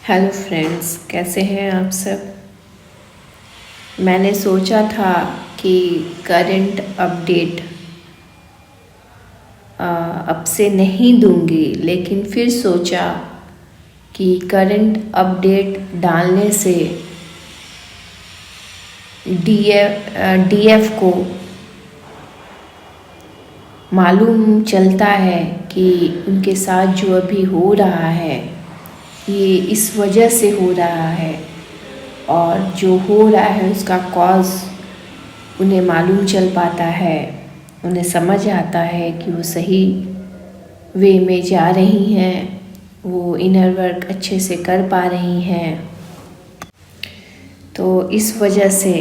Hello friends, कैसे हैं आप सब। मैंने सोचा था कि करंट अपडेट अब से नहीं दूंगी, लेकिन फिर सोचा कि करंट अपडेट डालने से डीएफ को मालूम चलता है कि उनके साथ जो अभी हो रहा है ये इस वजह से हो रहा है, और जो हो रहा है उसका कॉज उन्हें मालूम चल पाता है। उन्हें समझ आता है कि वो सही वे में जा रही हैं, वो इनर वर्क अच्छे से कर पा रही हैं। तो इस वजह से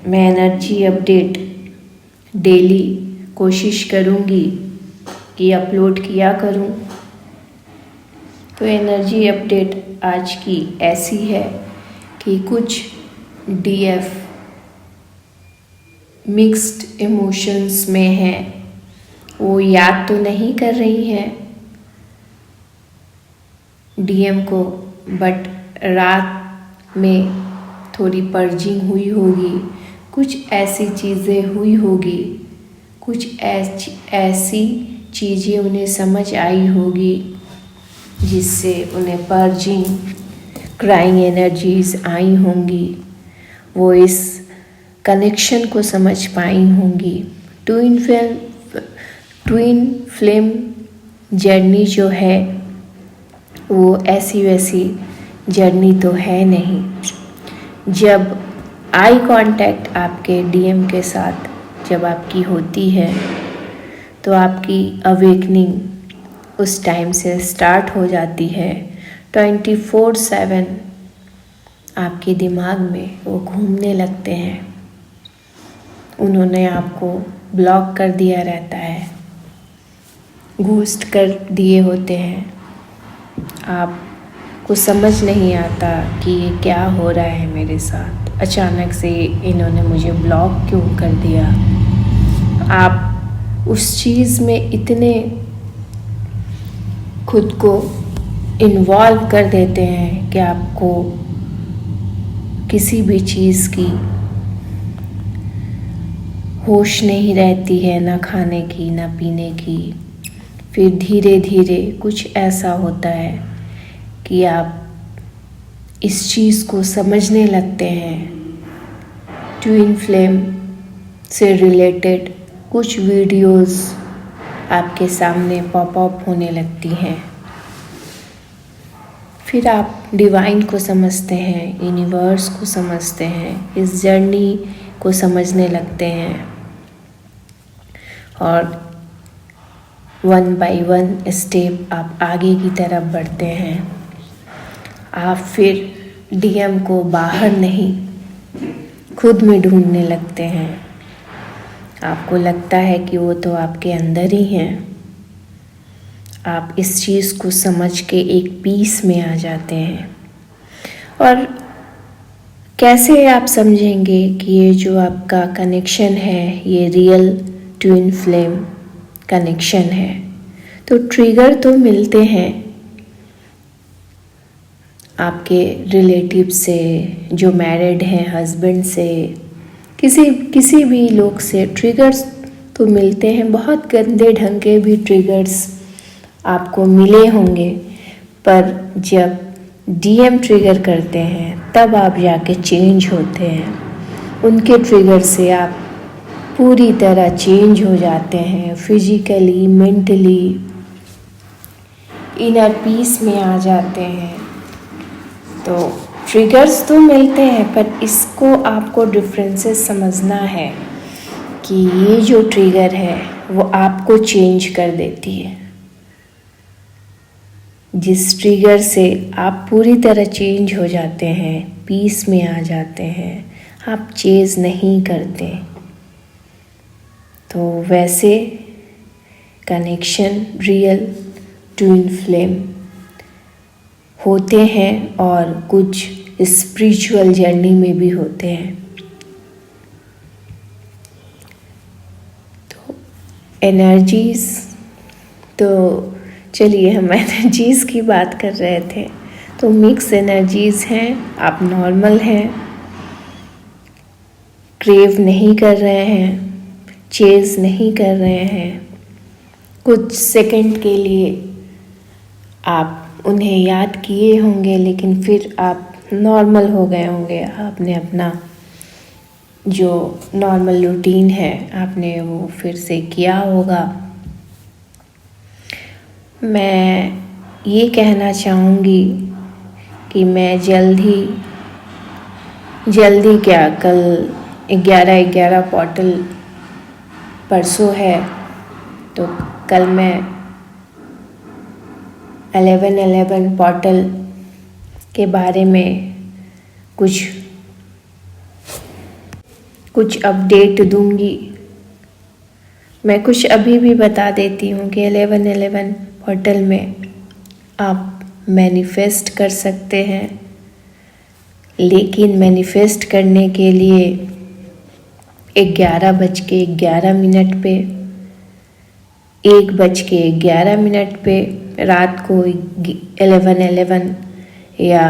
मैं एनर्जी अपडेट डेली कोशिश करूँगी कि अपलोड किया करूँ। तो एनर्जी अपडेट आज की ऐसी है कि कुछ डीएफ मिक्स्ड इमोशंस में हैं, वो याद तो नहीं कर रही हैं डीएम को, बट रात में थोड़ी पर्जिंग हुई होगी, कुछ ऐसी चीज़ें हुई होगी, कुछ ऐसी चीज़ें उन्हें समझ आई होगी जिससे उन्हें पर्जिंग क्राइंग एनर्जीज आई होंगी। वो इस कनेक्शन को समझ पाई होंगी। ट्विन फ्लेम जर्नी जो है वो ऐसी वैसी जर्नी तो है नहीं। जब आई कांटेक्ट आपके डीएम के साथ जब आपकी होती है तो आपकी अवेकनिंग उस टाइम से स्टार्ट हो जाती है। 24/7 आपके दिमाग में वो घूमने लगते हैं। उन्होंने आपको ब्लॉक कर दिया रहता है, घोस्ट कर दिए होते हैं। आपको समझ नहीं आता कि ये क्या हो रहा है मेरे साथ, अचानक से इन्होंने मुझे ब्लॉक क्यों कर दिया। आप उस चीज़ में इतने खुद को इन्वॉल्व कर देते हैं कि आपको किसी भी चीज़ की होश नहीं रहती है, ना खाने की ना पीने की। फिर धीरे धीरे कुछ ऐसा होता है कि आप इस चीज़ को समझने लगते हैं। ट्विन फ्लेम से रिलेटेड कुछ वीडियोस आपके सामने पॉप अप होने लगती हैं। फिर आप डिवाइन को समझते हैं, यूनिवर्स को समझते हैं, इस जर्नी को समझने लगते हैं, और 1 बाय 1 स्टेप आप आगे की तरफ बढ़ते हैं। आप फिर डीएम को बाहर नहीं खुद में ढूंढने लगते हैं। आपको लगता है कि वो तो आपके अंदर ही हैं। आप इस चीज़ को समझ के एक पीस में आ जाते हैं। और कैसे आप समझेंगे कि ये जो आपका कनेक्शन है ये रियल ट्विन फ्लेम कनेक्शन है। तो ट्रिगर तो मिलते हैं आपके रिलेटिव से, जो मैरिड हैं, हस्बैंड से, किसी भी लोग से ट्रिगर्स तो मिलते हैं। बहुत गंदे ढंग के भी ट्रिगर्स आपको मिले होंगे, पर जब डीएम ट्रिगर करते हैं तब आप जाके चेंज होते हैं। उनके ट्रिगर से आप पूरी तरह चेंज हो जाते हैं, फिजिकली, मेंटली, इनर पीस में आ जाते हैं। तो ट्रिगर्स तो मिलते हैं, पर इसको आपको डिफरेंसेस समझना है कि ये जो ट्रिगर है वो आपको चेंज कर देती है। जिस ट्रिगर से आप पूरी तरह चेंज हो जाते हैं, पीस में आ जाते हैं, आप चेज नहीं करते। तो वैसे कनेक्शन रियल ट्विन फ्लेम होते हैं और कुछ स्पिरिचुअल जर्नी में भी होते हैं। तो एनर्जीज, तो चलिए हम एनर्जीज़ की बात कर रहे थे, तो मिक्स एनर्जीज़ हैं, आप नॉर्मल हैं, क्रेव नहीं कर रहे हैं, चेज़ नहीं कर रहे हैं। कुछ सेकंड के लिए आप उन्हें याद किए होंगे, लेकिन फिर आप नॉर्मल हो गए होंगे। आपने अपना जो नॉर्मल रूटीन है आपने वो फिर से किया होगा। मैं ये कहना चाहूँगी कि मैं जल्दी क्या, कल 11-11 पोर्टल परसों है, तो कल मैं 11-11 पोर्टल के बारे में कुछ अपडेट दूंगी। मैं कुछ अभी भी बता देती हूँ कि 11-11 पोर्टल में आप मैनिफेस्ट कर सकते हैं, लेकिन मैनिफेस्ट करने के लिए 11:11 पे, 1:11 पे रात को 11:11 या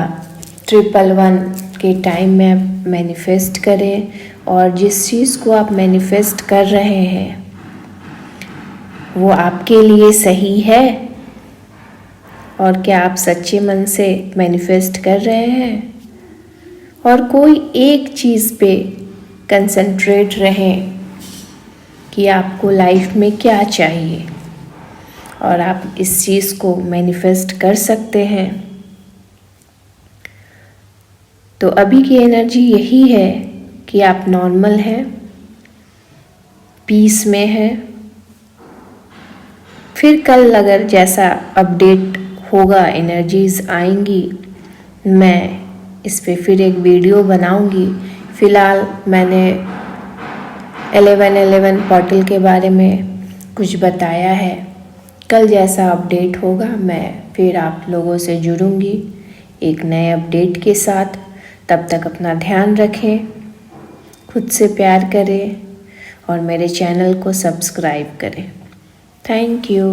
111 के टाइम में मैनिफेस्ट करें। और जिस चीज़ को आप मैनिफेस्ट कर रहे हैं वो आपके लिए सही है, और क्या आप सच्चे मन से मैनिफेस्ट कर रहे हैं। और कोई एक चीज़ पे कंसंट्रेट रहें कि आपको लाइफ में क्या चाहिए, और आप इस चीज़ को मैनिफेस्ट कर सकते हैं। तो अभी की एनर्जी यही है कि आप नॉर्मल हैं, पीस में हैं। फिर कल अगर जैसा अपडेट होगा, एनर्जीज़ आएंगी, मैं इस पे फिर एक वीडियो बनाऊंगी। फ़िलहाल मैंने 11-11 पोर्टल के बारे में कुछ बताया है। कल जैसा अपडेट होगा मैं फिर आप लोगों से जुड़ूंगी एक नए अपडेट के साथ। तब तक अपना ध्यान रखें, खुद से प्यार करें और मेरे चैनल को सब्सक्राइब करें। Thank you.